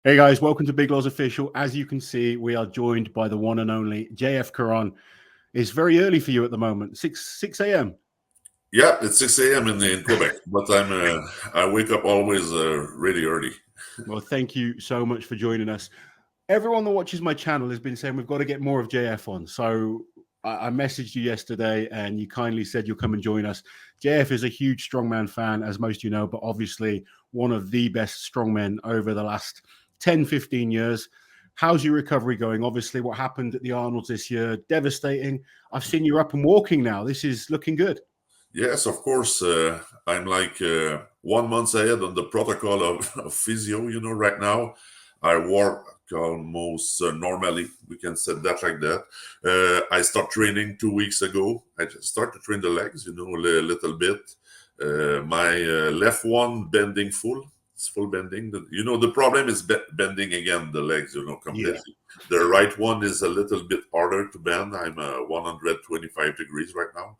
Hey guys, welcome to Big Loz Official. As you can see, we are joined by the one and only JF Caron. It's very early for you at the moment, 6 a.m. Yeah, it's 6 a.m. in Quebec, but I wake up always really early. Well, thank you so much for joining us. Everyone that watches my channel has been saying we've got to get more of JF on. So I messaged you yesterday and you kindly said you'll come and join us. JF is a huge strongman fan, as most of you know, but obviously one of the best strongmen over the last 10, 15 years. How's your recovery going? Obviously, what happened at the Arnold's this year, devastating. I've seen you up and walking now. This is looking good. Yes, of course. I'm like 1 month ahead on the protocol of physio. Right now I work almost normally. We can say that like that. I start training 2 weeks ago. I just start to train the legs, a little bit. My left one bending full. It's full bending. The problem is bending again the legs, completely. Yeah. The right one is a little bit harder to bend. I'm 125 degrees right now.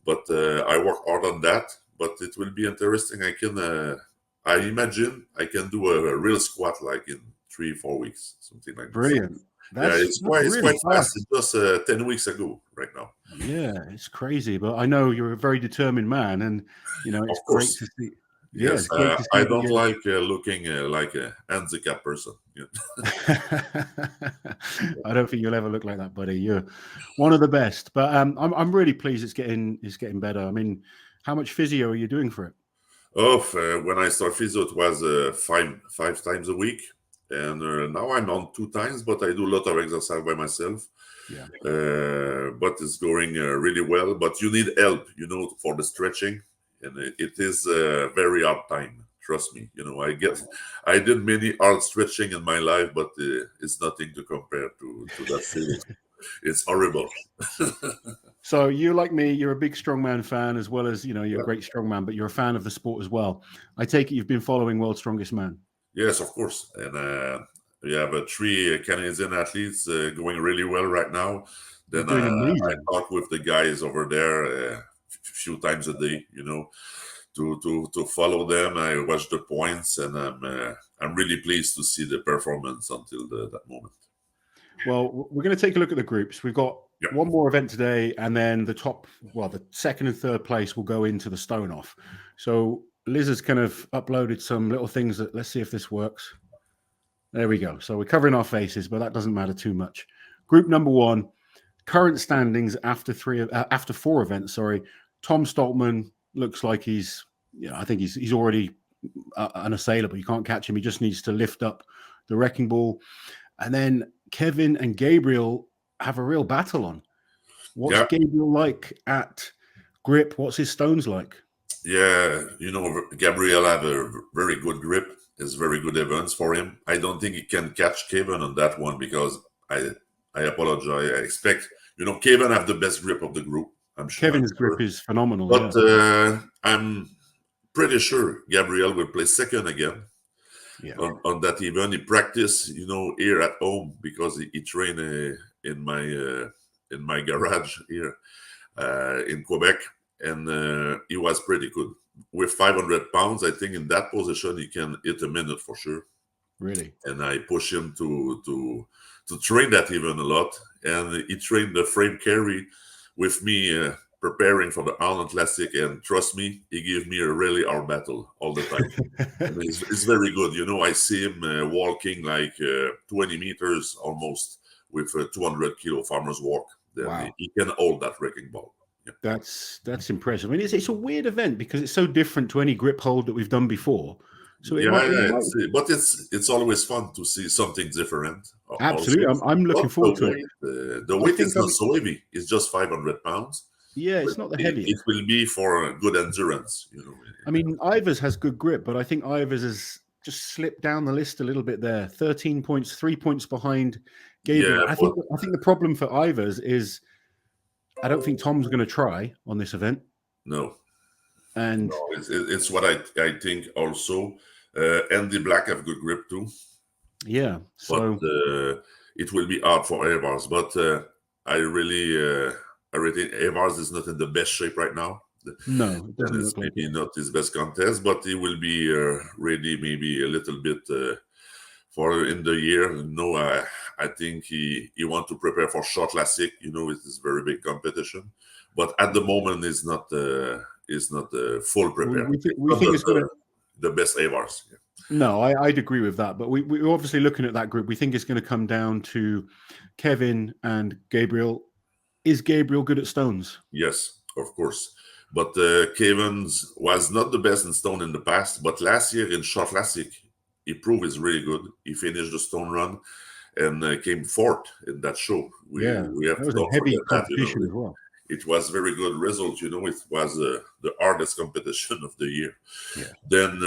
But I work hard on that. But it will be interesting. I imagine I can do a real squat like in 3-4 weeks, something like that. Brilliant. It's quite fast. It's just 10 weeks ago right now. Yeah, it's crazy. But I know you're a very determined man, and it's great to see. Yeah, Yes, it's great to see. I don't like looking like a handicapped person. I don't think you'll ever look like that, buddy. You're one of the best. But I'm really pleased it's getting better. I mean, how much physio are you doing for it? When I started physio, it was five times a week, and now I'm on 2 times. But I do a lot of exercise by myself. Yeah. But it's going really well. But you need help, for the stretching. And it is a very hard time. Trust me. I did many hard stretching in my life, but it's nothing to compare to that feeling. It's horrible. So you, like me, you're a big strongman fan, as well as you're a great strongman, but you're a fan of the sport as well. I take it you've been following World's Strongest Man. Yes, of course. And we have 3 Canadian athletes going really well right now. Then I talk with the guys over there few times a day, to follow them. I watch the points, and I'm really pleased to see the performance until that moment. Well, we're going to take a look at the groups. We've got one more event today, and then the second and third place will go into the stone off. So Liz has kind of uploaded some little things let's see if this works. There we go. So we're covering our faces, but that doesn't matter too much. Group number 1, current standings after 4 events. Sorry. Tom Stoltman looks like he's I think he's already unassailable. You can't catch him. He just needs to lift up the wrecking ball. And then Kevin and Gabriel have a real battle on. What's Gabriel like at grip? What's his stones like? Yeah, Gabriel have a very good grip. It's very good events for him. I don't think he can catch Kevin on that one, because I apologize. I expect, Kevin have the best grip of the group. I'm sure. Kevin's grip is phenomenal. But I'm pretty sure Gabriel will play second again on that event. He practiced, here at home, because he trained in my garage here in Quebec, and he was pretty good. With 500 pounds, I think in that position he can hit a minute for sure. Really? And I push him to train that even a lot, and he trained the frame carry with me, preparing for the Arnold Classic, and trust me, he gave me a really hard battle all the time. And it's very good. I see him walking like 20 meters almost with a 200 kilo farmer's walk. Then he can hold that wrecking ball. Yeah. That's impressive. I mean, it's a weird event because it's so different to any grip hold that we've done before. So but it's always fun to see something different. Absolutely, I'm looking forward to it. The weight is not so heavy; it's just 500 pounds. Yeah, it's not the heaviest. It will be for good endurance. I mean, Ivers has good grip, but I think Ivers has just slipped down the list a little bit there. 13 points, 3 points behind Gabriel. Yeah, I think the problem for Ivers is I don't think Tom's going to try on this event. No. And no, it's what I think also. Andy Black have good grip too. Yeah. So but, it will be hard for Evars. But I think Evars is not in the best shape right now. No, it doesn't it's look like maybe not his best contest, but he will be ready maybe a little bit for in the year. I think he want to prepare for short classic. It is very big competition, but at the moment is not full prepare. We think it's going to the best avars. Yeah. No, I'd agree with that. But we're obviously looking at that group. We think it's going to come down to Kevin and Gabriel. Is Gabriel good at stones? Yes, of course. But Kevin was not the best in stone in the past. But last year in short classic, he proved he's really good. He finished the stone run and came fourth in that show. We have that was to a heavy competition that, as well. It was very good result. It was the hardest competition of the year. Yeah. Then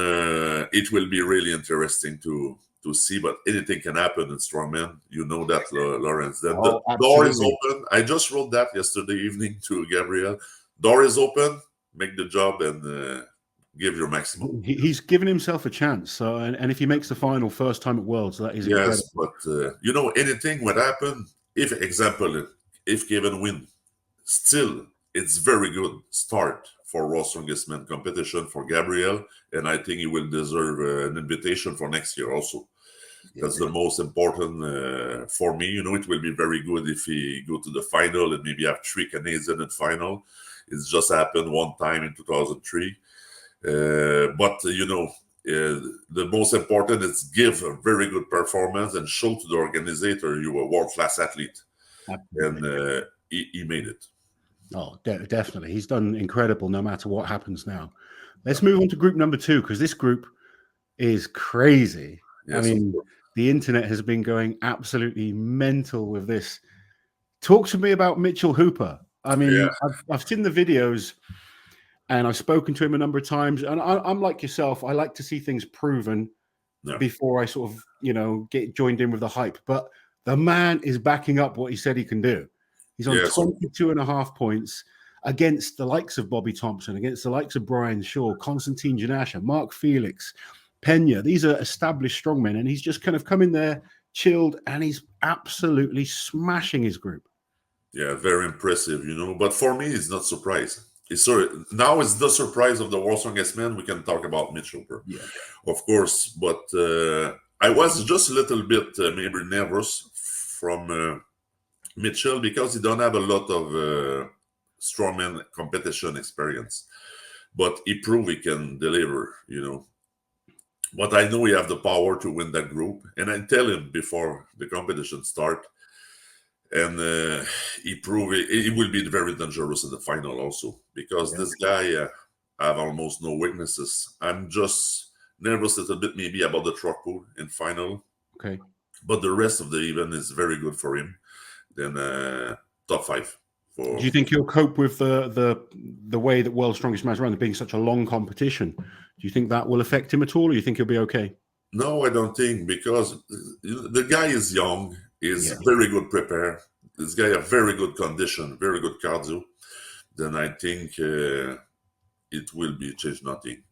it will be really interesting to see, but anything can happen in Strongman. You know that, Laurence. Then the door is open. I just wrote that yesterday evening to Gabriel. Door is open. Make the job and give your maximum. He's given himself a chance. So, and if he makes the final first time at Worlds, that is incredible. But anything would happen. If Kevin win, still it's very good start for Raw Strongest Man competition for Gabriel, and I think he will deserve an invitation for next year also. That's the most important for me. It will be very good if he go to the final and maybe have 3 Canadians in final. It's just happened one time in 2003. But the most important is give a very good performance and show to the organizer you're a world-class athlete. Absolutely. And he made it. Oh, definitely. He's done incredible no matter what happens now. Let's move on to group number 2, because this group is crazy. Yes, I mean, the internet has been going absolutely mental with this. Talk to me about Mitchell Hooper. I mean, I've seen the videos and I've spoken to him a number of times. And I'm like yourself. I like to see things proven before I sort of, get joined in with the hype. But the man is backing up what he said he can do. He's on 22.5 points against the likes of Bobby Thompson, against the likes of Brian Shaw, Konstantin Janasha, Mark Felix, Pena. These are established strongmen, and he's just kind of come in there, chilled, and he's absolutely smashing his group. Yeah, very impressive, But for me, it's not surprise. Now it's the surprise of the World Strongest Man. We can talk about Mitchell, of course. But I was just a little bit maybe nervous from Mitchell because he don't have a lot of strongman competition experience, but he proved he can deliver, But I know he have the power to win that group, and I tell him before the competition start, and he proved it will be very dangerous in the final also because this guy have almost no weaknesses. I'm just nervous a little bit maybe about the truck pull in final. Okay, but the rest of the event is very good for him. Then top 5. Do you think he'll cope with the way that World's Strongest Man's run, being such a long competition? Do you think that will affect him at all, or you think he'll be okay? No, I don't think, because the guy is young, is very good prepared. This guy have very good condition, very good cardio. Then I think it will be change nothing,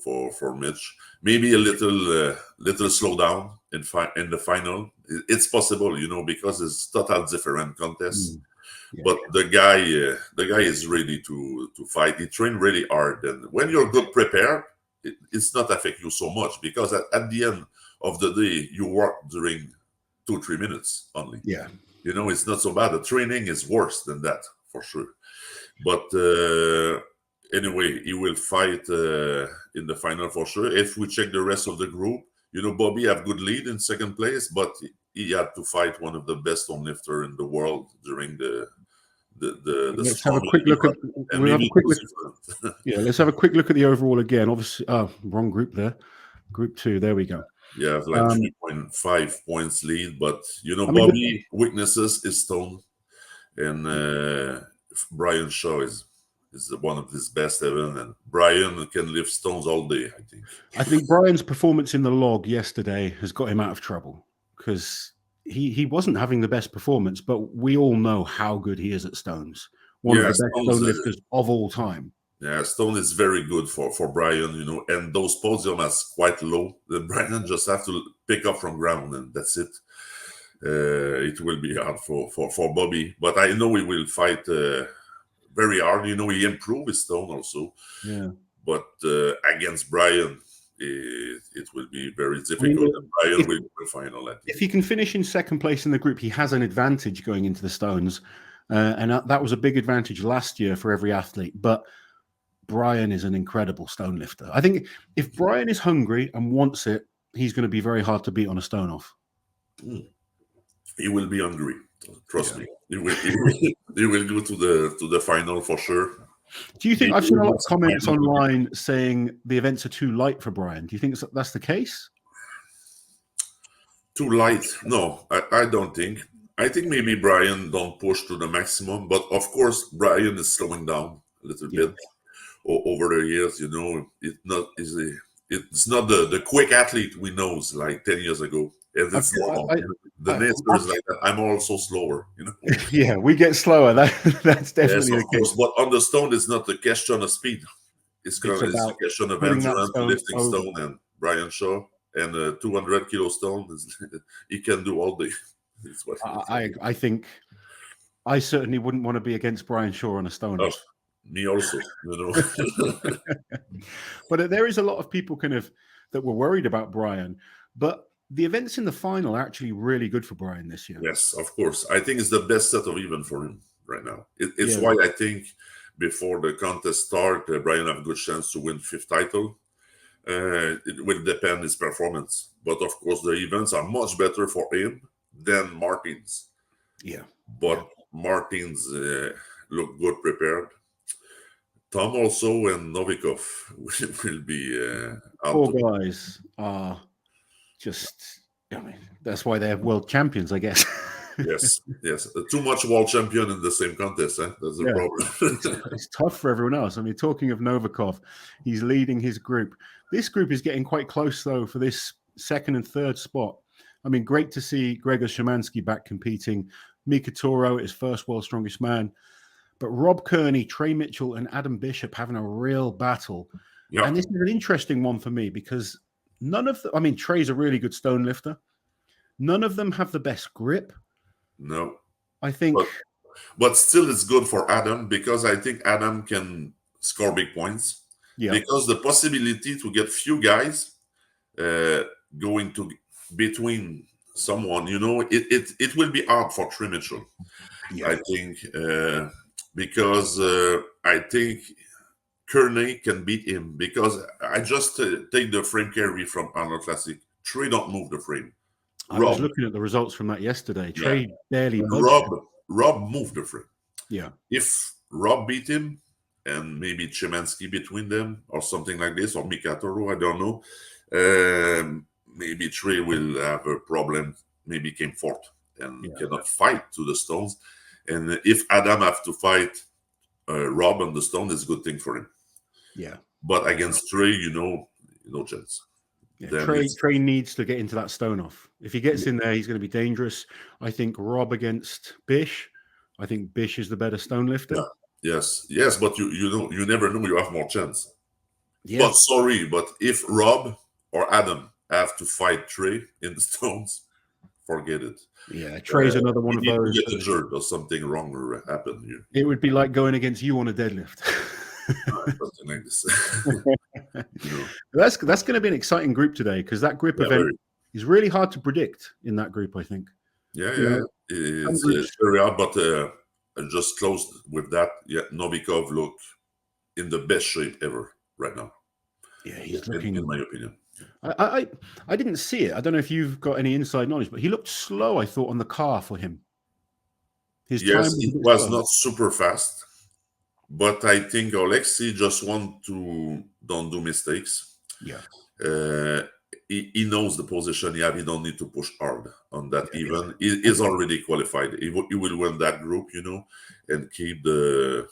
for Mitch. Maybe a little slow down in the final. It's possible, because it's total different contest. But the guy is ready to fight. He trained really hard, and when you're good prepared, it's not affect you so much, because at the end of the day you work during 2-3 minutes only. It's not so bad. The training is worse than that for sure. But anyway, he will fight in the final for sure. If we check the rest of the group, Bobby have good lead in second place, but he had to fight one of the best stone lifter in the world during the let's have a quick look at let's have a quick look at the overall again. Obviously, wrong group there. Group 2, there we go. Yeah, like 3.5 points lead, but Bobby weaknesses is stone, and Brian Shaw is one of his best ever, and Brian can lift stones all day, I think Brian's performance in the log yesterday has got him out of trouble, because he wasn't having the best performance, but we all know how good he is at stones. One of the best stone lifters of all time. Yeah, stone is very good for Brian, and those podium are quite low. Then Brian just have to pick up from ground, and that's it. It will be hard for Bobby, but I know he will fight very hard. He improved his stone also. Yeah. But against Brian, it will be very difficult. Brian will go final. If he can finish in second place in the group, he has an advantage going into the stones. And that was a big advantage last year for every athlete. But Brian is an incredible stone lifter. I think if Brian is hungry and wants it, he's going to be very hard to beat on a stone off. He will be hungry. Trust me. He will go to the final for sure. Do you think I've seen a lot of comments online saying the events are too light for Brian? Do you think that's the case? Too light? No, I don't think. I think maybe Brian don't push to the maximum, but of course Brian is slowing down a little bit over the years. You know, it's not easy. It's not the quick athlete we knows like 10 years ago. And it's normal. The nature like that. I'm also slower, you know. Yeah, we get slower. That's definitely the case. But on the stone, it's not a question of speed. It's a question of endurance, lifting stone, and Brian Shaw and a 200 kilo stone. He can do all day. I think I certainly wouldn't want to be against Brian Shaw on a stone. Oh, me also, you know. But there is a lot of people that were worried about Brian, but the events in the final are actually really good for Brian this year. Yes, of course. I think it's the best set of event for him right now. It's why I think before the contest start, Brian have a good chance to win 5th title. It will depend on his performance. But of course, the events are much better for him than Martin's. Yeah. But Martin's look good prepared. Tom also and Novikov will be Four guys are that's why they're world champions, I guess. yes. Too much world champion in the same contest. That's the problem. It's tough for everyone else. I mean, talking of Novikov, he's leading his group. This group is getting quite close, though, for this 2nd and 3rd spot. I mean, great to see Gregor Szymanski back competing. Mika Toro is first world's strongest man. But Rob Kearney, Trey Mitchell, and Adam Bishop having a real battle. Yeah. And this is an interesting one for me because none of them, I mean, Trey's a really good stone lifter. None of them have the best grip. No. I think. But still it's good for Adam because I think Adam can score big points. Yeah. Because the possibility to get few guys going to between someone, you know, it will be hard for Trey Mitchell. Yeah. I think because I think Kearney can beat him because I just take the frame carry from Arnold Classic. Trey don't move the frame. I was looking at the results from that yesterday. Trey barely Rob moved the frame. Yeah. If Rob beat him and maybe Szymanski between them or something like this, or Mika Toro, I don't know. Maybe Trey will have a problem, maybe came 4th and cannot fight to the stones. And if Adam have to fight Rob on the stone, it's a good thing for him. Yeah. But against Trey, no chance. Yeah, Trey needs to get into that stone off. If he gets in there, he's going to be dangerous. I think Rob against Bish. I think Bish is the better stone lifter. Yeah. Yes, but you never know. You have more chance. Yes. But if Rob or Adam have to fight Trey in the stones, forget it. Yeah, Trey's another one of those. Get injured or something wrong or happen here. It would be like going against you on a deadlift. Something like this. That's going to be an exciting group today because that grip event is really hard to predict in that group, I think. It's very hard, but just closed with that. Yeah, Novikov look in the best shape ever right now. Yeah, he's looking, in my opinion. I didn't see it. I don't know if you've got any inside knowledge, but he looked slow, I thought, on the car for him. It was not super fast. But I think Alexei just want to don't do mistakes. Yeah. He knows the position he have. He don't need to push hard on that even. He is already qualified. He will win that group, and keep the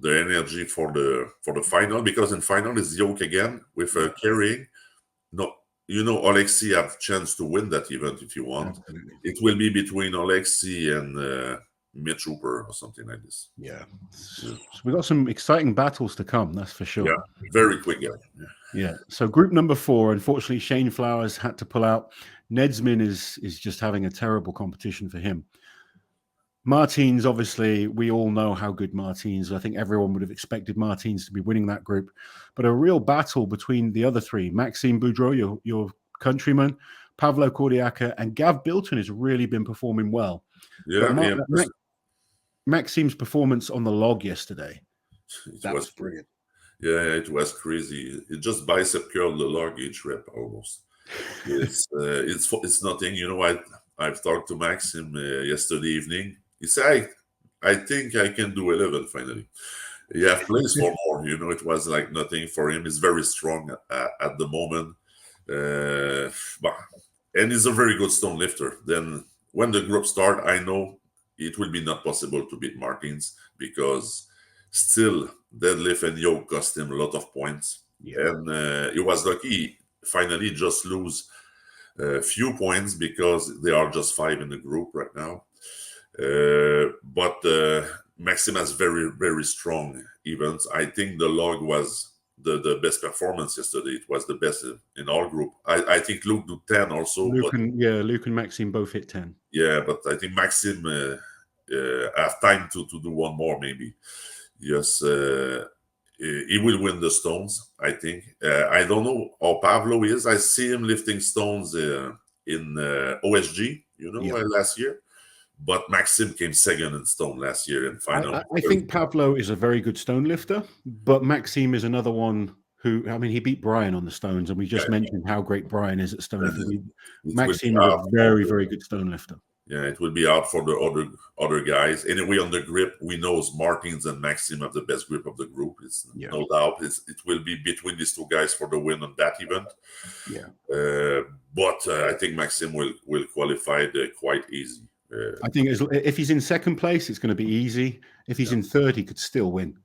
energy for the final. Because in final is yoke again with carrying. No, Alexei have chance to win that event if you want. Absolutely. It will be between Alexei and Mitch Hooper or something like this. Yeah. So we've got some exciting battles to come, that's for sure. Yeah, very quick. Yeah. So group number 4, unfortunately, Shane Flowers had to pull out. Nedsmin is just having a terrible competition for him. Martins, obviously, we all know how good Martins. I think everyone would have expected Martins to be winning that group, but a real battle between the other three: Maxime Boudreau, your countryman, Pavlo Kordiaka, and Gav Bilton has really been performing well. Yeah, But Maxime's performance on the log yesterday, that was brilliant. Yeah, it was crazy. It just bicep curled the log each rep almost. It's nothing. You know, I've talked to Maxim yesterday evening. He said, I think I can do 11 finally. He have place for more. You know, it was like nothing for him. He's very strong at the moment. And he's a very good stone lifter. Then when the group start, I know it will be not possible to beat Martins because still deadlift and yoke cost him a lot of points. Yeah. And he was lucky finally just lose a few points because they are just 5 in the group right now. But Maxime has very, very strong events. I think the log was the best performance yesterday. It was the best in our group. I think Luke did 10 also. Luke and Maxime both hit 10. Yeah, but I think Maxime have time to do one more maybe. Yes, he will win the stones, I think. I don't know how Pavlo is. I see him lifting stones in OSG, last year. But Maxime came second in stone last year in final. I think Pavlo is a very good stone lifter, but Maxime is another one who, I mean, he beat Brian on the stones, and we just mentioned how great Brian is at stone lifting. Maxime is a very, very good stone lifter. Yeah, it will be out for the other guys. Anyway, on the grip, we know Martins and Maxime have the best grip of the group. It's no doubt. It will be between these two guys for the win on that event. Yeah. But I think Maxime will qualify quite easy. I think if he's in second place, it's going to be easy. If he's in third, he could still win.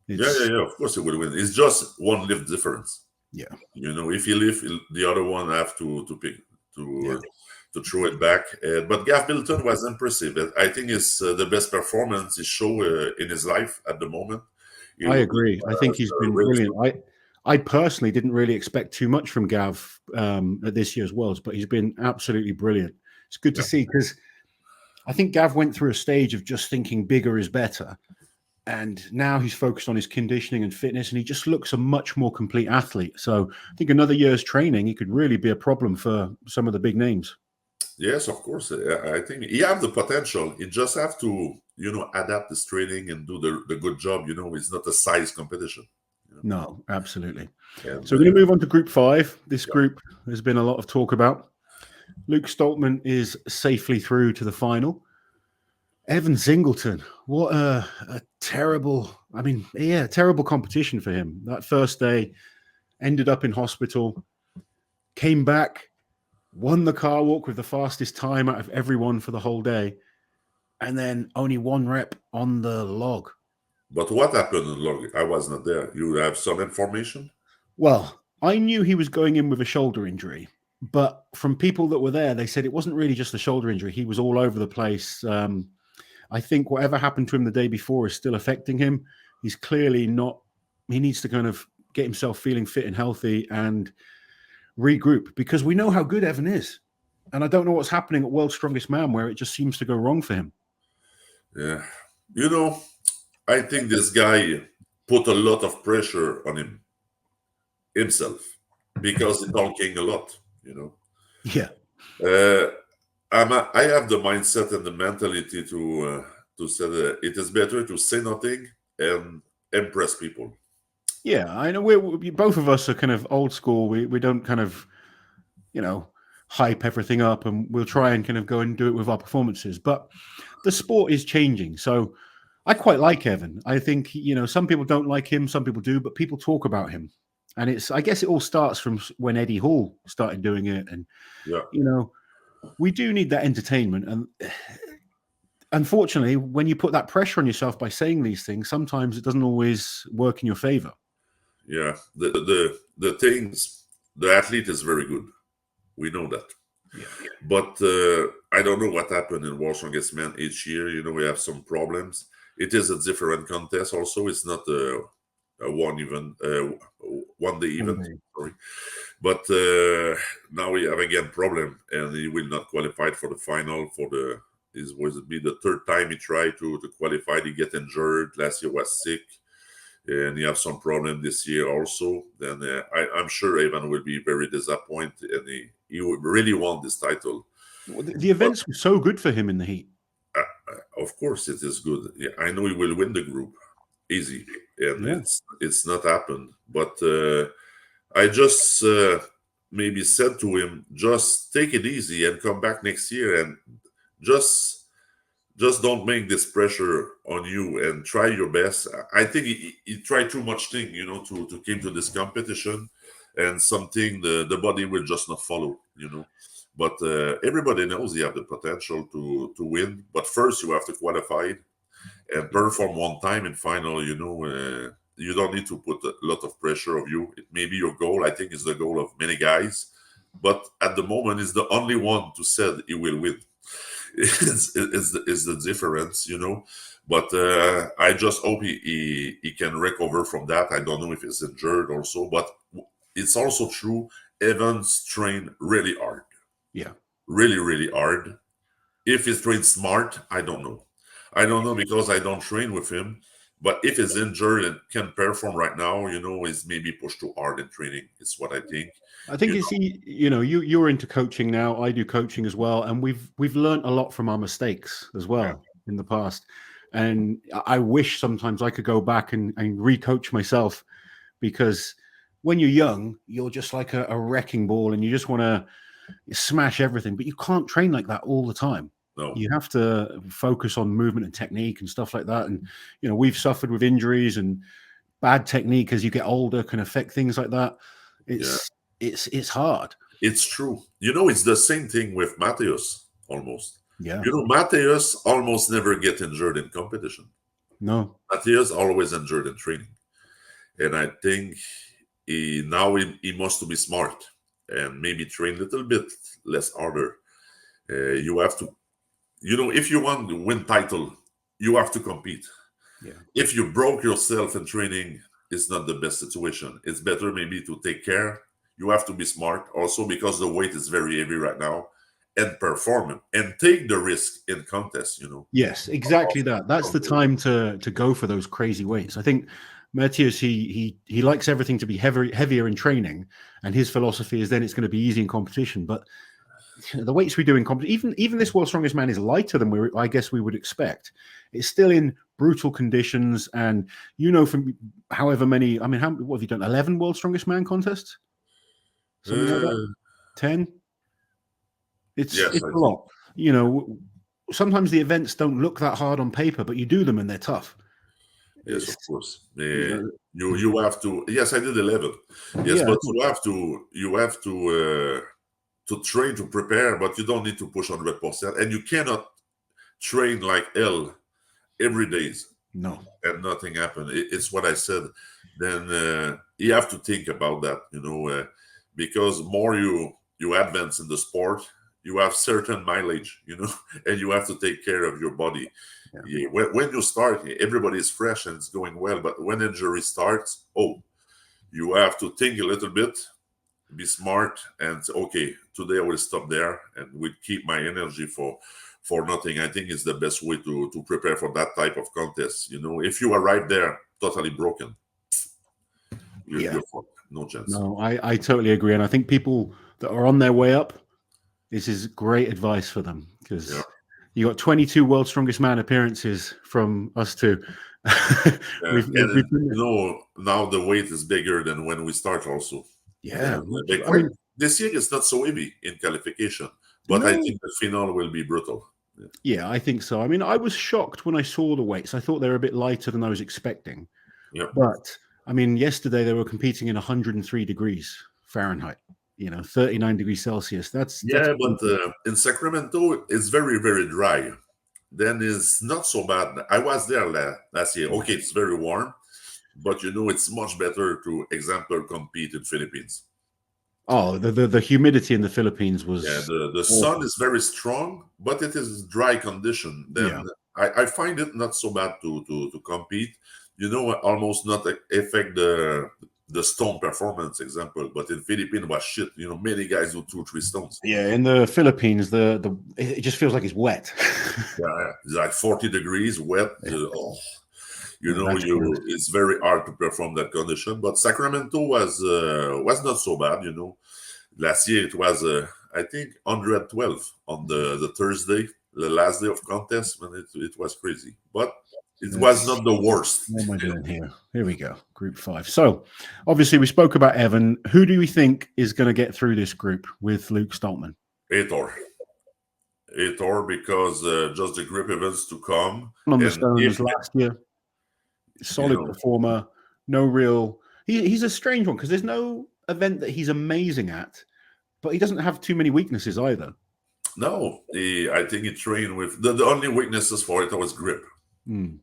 Yeah. Of course, he will win. It's just one lift difference. Yeah. If he lift, the other one have to pick to throw it back. But Gav Bilton was impressive. I think it's the best performance he showed in his life at the moment. I agree. I think he's been brilliant. I personally didn't really expect too much from Gav at this year's Worlds, but he's been absolutely brilliant. It's good to see because I think Gav went through a stage of just thinking bigger is better. And now he's focused on his conditioning and fitness, and he just looks a much more complete athlete. So I think another year's training, he could really be a problem for some of the big names. Yes, of course. I think he have the potential. He just have to, adapt his training and do the good job. It's not a size competition. No, absolutely. And, so we're going to move on to Group 5. This group has been a lot of talk about. Luke Stoltman is safely through to the final. Evan Singleton, what a terrible, terrible competition for him. That first day, ended up in hospital, came back, won the car walk with the fastest time out of everyone for the whole day, and then only 1 rep on the log. But what happened on the log? I was not there. You have some information? Well, I knew he was going in with a shoulder injury, but from people that were there, they said it wasn't really just a shoulder injury. He was all over the place. I think whatever happened to him the day before is still affecting him. He's clearly not, he needs to kind of get himself feeling fit and healthy and regroup, because we know how good Evan is. And I don't know what's happening at World's Strongest Man where it just seems to go wrong for him. Yeah. I think this guy put a lot of pressure on himself because he's talking a lot, Yeah. I have the mindset and the mentality to say that it is better to say nothing and impress people. Yeah, I know we both of us are kind of old school. We don't kind of, hype everything up, and we'll try and kind of go and do it with our performances. But the sport is changing. So I quite like Evan. I think, some people don't like him, some people do, but people talk about him. And I guess it all starts from when Eddie Hall started doing it. And, we do need that entertainment. And unfortunately, when you put that pressure on yourself by saying these things, sometimes it doesn't always work in your favor. Yeah, the things, the athlete is very good. We know that. Yeah. But I don't know what happened in World's Strongest Man each year. We have some problems. It is a different contest also. It's not a one day event. Sorry. But now we have again problem, and he will not qualify for the final for the It was be the third time he tried to qualify. He get injured. Last year was sick, and he have some problem this year also. Then I'm sure Evan will be very disappointed, and he would really want this title. Well, the events were so good for him in the heat. Of course, it is good. Yeah, I know he will win the group easy, and it's not happened. But I just maybe said to him, just take it easy and come back next year, and just don't make this pressure on you and try your best. I think he tried too much thing, to came to this competition, and something the body will just not follow, But everybody knows he have the potential to win. But first you have to qualify and perform one time in final. You don't need to put a lot of pressure on you. It may be your goal. I think it's the goal of many guys. But at the moment, it's the only one to said he will win. It's the difference, But I just hope he can recover from that. I don't know if he's injured also, but it's also true. Evans trained really hard. Yeah. Really, really hard. If he's trained smart, I don't know. I don't know because I don't train with him. But if he's injured and can perform right now, he's maybe pushed too hard in training. It's what I think. I think you're into coaching now. I do coaching as well, and we've learned a lot from our mistakes as well in the past. And I wish sometimes I could go back and re-coach myself, because when you're young, you're just like a wrecking ball, and you just want to smash everything. But you can't train like that all the time. No. You have to focus on movement and technique and stuff like that. And we've suffered with injuries, and bad technique as you get older can affect things like that. It's hard. It's true. It's the same thing with Matheus almost. Yeah. Matheus almost never get injured in competition. No. Matheus always injured in training. And I think he must be smart and maybe train a little bit less harder. You have to, if you want to win title, you have to compete. Yeah. If you broke yourself in training, it's not the best situation. It's better maybe to take care. You have to be smart also, because the weight is very heavy right now, and perform and take the risk in contests, Yes, exactly that. That's the time to go for those crazy weights. I think Matheus, he likes everything to be heavier in training, and his philosophy is then it's going to be easy in competition. But the weights we do in competition, even this World's Strongest Man is lighter than I guess we would expect. It's still in brutal conditions, and from however many, what have you done? 11 World's Strongest Man contests? Something like that? 10? It's a lot. Sometimes the events don't look that hard on paper, but you do them and they're tough. Yes, of course. You have to. Yes, I did 11. Yes, but you have to train, to prepare, but you don't need to push 100%, and you cannot train like hell every day. No, and nothing happen. It's what I said. Then you have to think about that, because more you advance in the sport, you have certain mileage, and you have to take care of your body. Yeah. When you start, everybody is fresh and it's going well, but when injury starts, you have to think a little bit, be smart, and say, okay, today I will stop there and will keep my energy for nothing. I think it's the best way to prepare for that type of contest. If you arrive there totally broken, you're no chance. No, I totally agree. And I think people that are on their way up, this is great advice for them, because you got 22 World's Strongest Man appearances from us too. Now the weight is bigger than when we start also. Yeah. This year is not so heavy in qualification, but I think the final will be brutal. Yeah, I think so. I was shocked when I saw the weights. I thought they were a bit lighter than I was expecting. Yeah. But yesterday they were competing in 103 degrees Fahrenheit, 39 degrees Celsius. That's but in Sacramento it's very, very dry. Then it's not so bad. I was there last year. Okay, it's very warm, but it's much better to compete in Philippines. Oh, the humidity in the Philippines was... Yeah, the sun is very strong, but it is dry condition. Then I find it not so bad to compete. Almost not affect the the stone performance example, but in Philippines was shit. You know, many guys do 2-3 stones. Yeah, in the Philippines, it just feels like it's wet. Yeah, it's like 40 degrees, wet. It's very hard to perform that condition. But Sacramento was not so bad. You know, last year it was I think 112 on the Thursday, the last day of contest, when it was crazy. But it was not the worst. What am I doing here? Here we go. Group 5. So, obviously, we spoke about Evan. Who do we think is going to get through this group with Luke Stoltman? Aitor, because just the grip events to come. On the stones last year. Solid performer. No real... He's a strange one because there's no event that he's amazing at, but he doesn't have too many weaknesses either. No, I think he trained with... The only weaknesses for it was grip. Mm.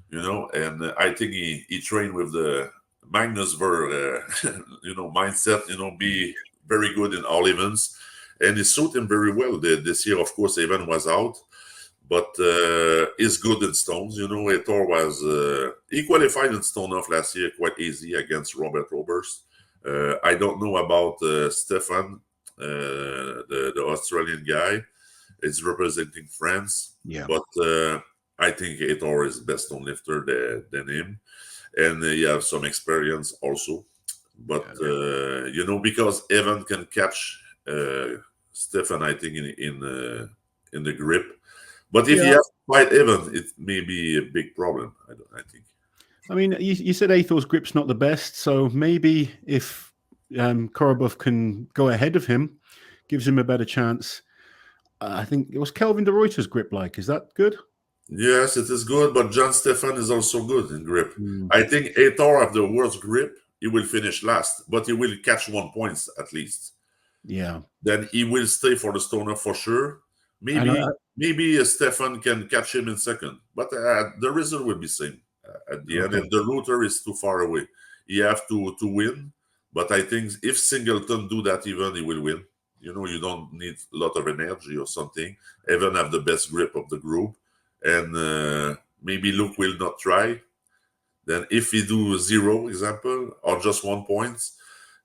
You know, and I think he trained with the Magnus Ver, mindset, be very good in all events. And it suited him very well. This year, of course, Evan was out, but he's good in stones. You know, Aitor was, he qualified in stone off last year quite easy against Robert Roberts. I don't know about Stefan, the Australian guy. It's representing France. Yeah. But I think Aitor is best stone lifter than him. And he has some experience also. But, because Evan can catch Stefan, I think, in the grip. But if you have to fight Evan, it may be a big problem, I think. I mean, you said Aitor's grip's not the best, so maybe if Korobov can go ahead of him, gives him a better chance. I think it was Kelvin de Ruyter's grip like. Is that good? Yes, it is good, but John Stefan is also good in grip. I think Aitor have the worst grip. He will finish last, but he will catch 1 point at least. Yeah. Then he will stay for the stoner for sure. Maybe Stefan can catch him in second, but the result will be same at the end. If the router is too far away, you have to win. But I think if Singleton do that even, he will win. You know, you don't need a lot of energy or something. Evan have the best grip of the group. And maybe Luke will not try. Then if he do 0, example, or just 1 point,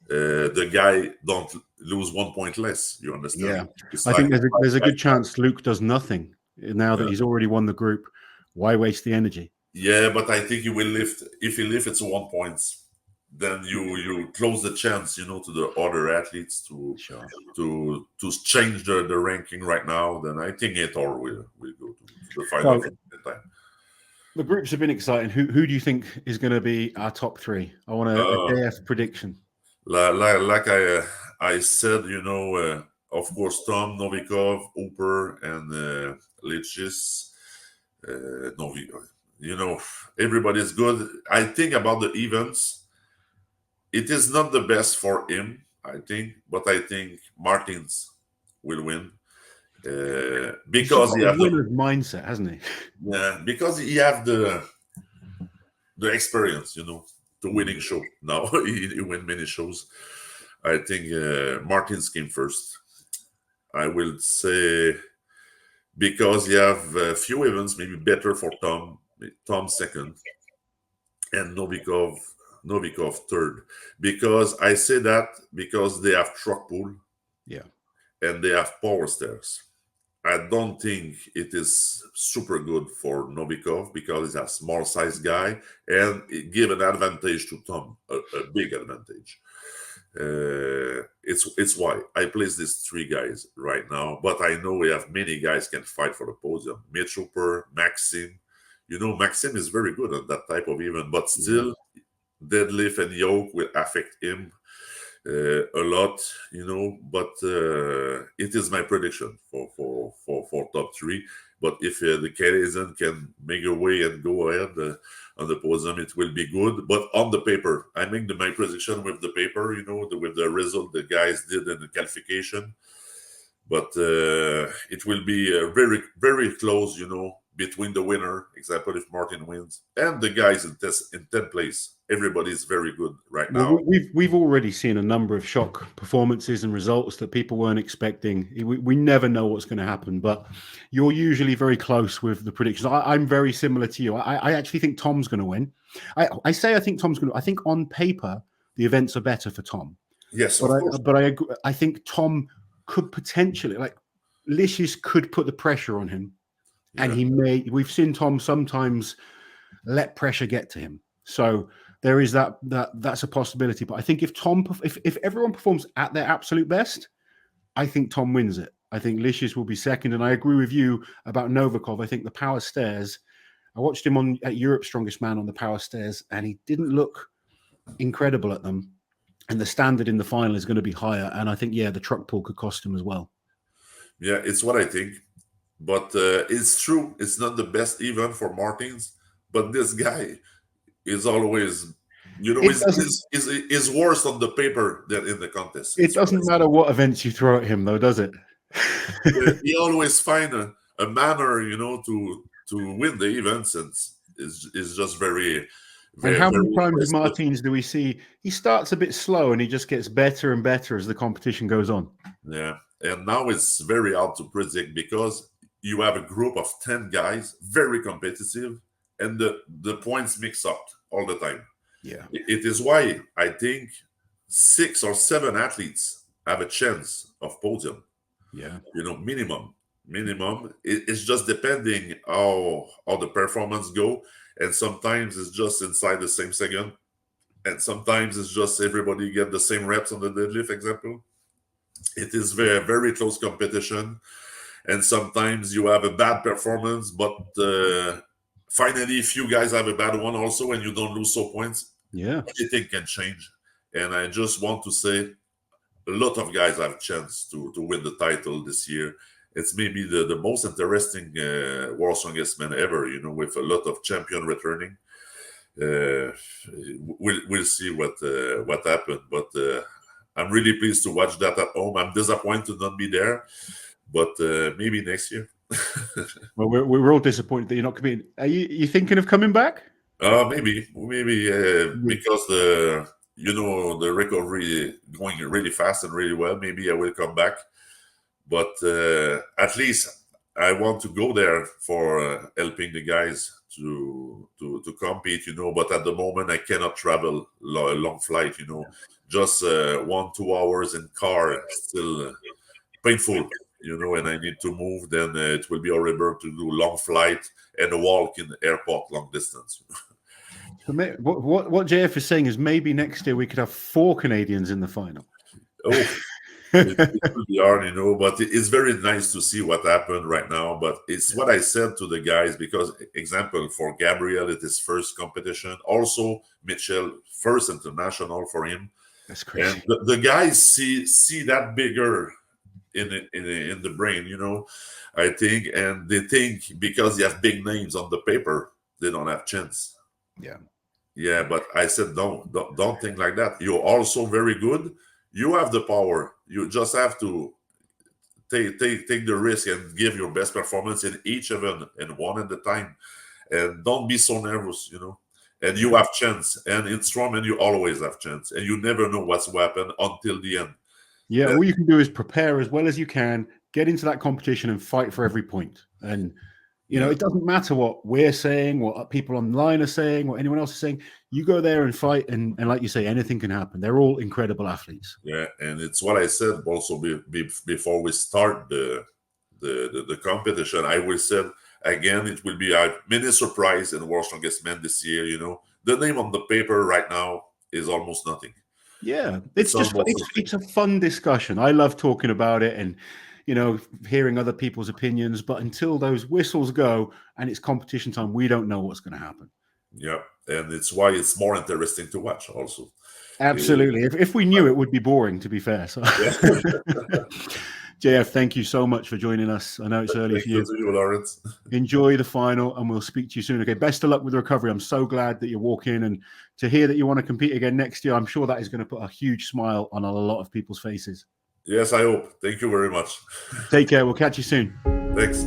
the guy don't lose 1 point less. You understand? Yeah. I think there's a good chance Luke does nothing now that he's already won the group. Why waste the energy? Yeah, but I think he will lift. If he lifts, it's 1 point. Then you close the chance, to the other athletes to change the ranking right now. Then I think Aitor will go to the final time. The groups have been exciting. Who do you think is going to be our top 3? I want a KF prediction. Like I said, of course, Tom, Novikov, Hooper, and Lichis. Everybody's good. I think about the events. It is not the best for him, I think, but I think Martins will win because he has winner's mindset, hasn't he? Yeah, because he have the experience, to winning show. Now he win many shows. I think Martins came first. I will say because you have a few events, maybe better for Tom second, and Novikov third. Because I say that because they have truck pull, and they have power stairs. I don't think it is super good for Novikov because he's a small size guy, and it give an advantage to Tom, a big advantage. It's why I place these 3 guys right now, but I know we have many guys can fight for the podium. Mitch Hooper, Maxim. Maxim is very good at that type of event, but still deadlift and yoke will affect him a lot, but it is my prediction for top 3. But if the Canadian can make a way and go ahead on the podium, it will be good. But on the paper, I make my prediction with the paper, with the result the guys did in the qualification. But it will be very, very close, between the winner, example, if Martin wins, and the guys in 10th place. Everybody's very good right now. We've already seen a number of shock performances and results that people weren't expecting. We never know what's going to happen, but you're usually very close with the predictions. I'm very similar to you. I actually think Tom's going to win. I think Tom's going to. I think on paper, the events are better for Tom. Yes, of course. But I agree, I think Tom could potentially, like, Licious could put the pressure on him, and he may. We've seen Tom sometimes let pressure get to him, so there is that's a possibility. But I think if everyone performs at their absolute best, I think Tom wins it. I think Licious will be second, and I agree with you about Novikov. I think the power stairs. I watched him at Europe's Strongest Man on the power stairs, and he didn't look incredible at them. And the standard in the final is going to be higher. And I think, the truck pull could cost him as well. Yeah, it's what I think. But it's true. It's not the best event for Martins. But this guy is always, is worse on the paper than in the contest. It doesn't matter what events you throw at him, though, does it? He always find a manner, to win the events, and is just very. And how many times with Martins do we see he starts a bit slow and he just gets better and better as the competition goes on? Yeah, and now it's very hard to predict because you have a group of 10 guys, very competitive, and the points mix up all the time. Yeah, it is why I think 6 or 7 athletes have a chance of podium. Yeah, minimum. It's just depending how the performance go. And sometimes it's just inside the same second. And sometimes it's just everybody get the same reps on the deadlift, example. It is very, very close competition. And sometimes you have a bad performance, but finally, if you guys have a bad one also and you don't lose so points, anything can change. And I just want to say a lot of guys have a chance to win the title this year. It's maybe the most interesting World's Strongest Man ever, with a lot of champion returning. We'll see what happened, but I'm really pleased to watch that at home. I'm disappointed to not be there, but maybe next year. Well, we're all disappointed that you're not coming. Are you thinking of coming back? Maybe because the recovery going really fast and really well. Maybe I will come back. But at least I want to go there for helping the guys to compete, But at the moment, I cannot travel a long flight, Just 1-2 hours in car, still painful, And I need to move. Then it will be horrible to do long flight and a walk in the airport long distance. So what JF is saying is maybe next year we could have 4 Canadians in the final. Oh. It will be hard, but it's very nice to see what happened right now. But it's what I said to the guys, because, example, for Gabriel, it is first competition. Also, Mitchell, first international for him. That's crazy. And the guys see that bigger in the brain, I think. And they think because you have big names on the paper, they don't have chance. Yeah. Yeah, but I said, don't think like that. You're also very good. You have the power. You just have to take the risk and give your best performance in each event and one at a time. And don't be so nervous, And you have chance. And in Strongman, you always have chance. And you never know what's will happen until the end. Yeah, all you can do is prepare as well as you can, get into that competition and fight for every point. And it doesn't matter what we're saying, what people online are saying, what anyone else is saying. You go there and fight, and like you say, anything can happen. They're all incredible athletes. Yeah, and it's what I said also before we start the competition. I will say again, it will be a mini surprise in World's Strongest Man this year. The name on the paper right now is almost nothing. Yeah, it's a fun discussion. I love talking about it and hearing other people's opinions, but until those whistles go and it's competition time, we don't know what's going to happen. Yeah, and it's why it's more interesting to watch also. Absolutely. If we knew, it would be boring, to be fair. So, JF, thank you so much for joining us. I know it's early for you. Thank you, Laurence. Enjoy the final, and we'll speak to you soon. Okay, best of luck with the recovery. I'm so glad that you're walking, and to hear that you want to compete again next year, I'm sure that is going to put a huge smile on a lot of people's faces. Yes, I hope. Thank you very much. Take care. We'll catch you soon. Thanks.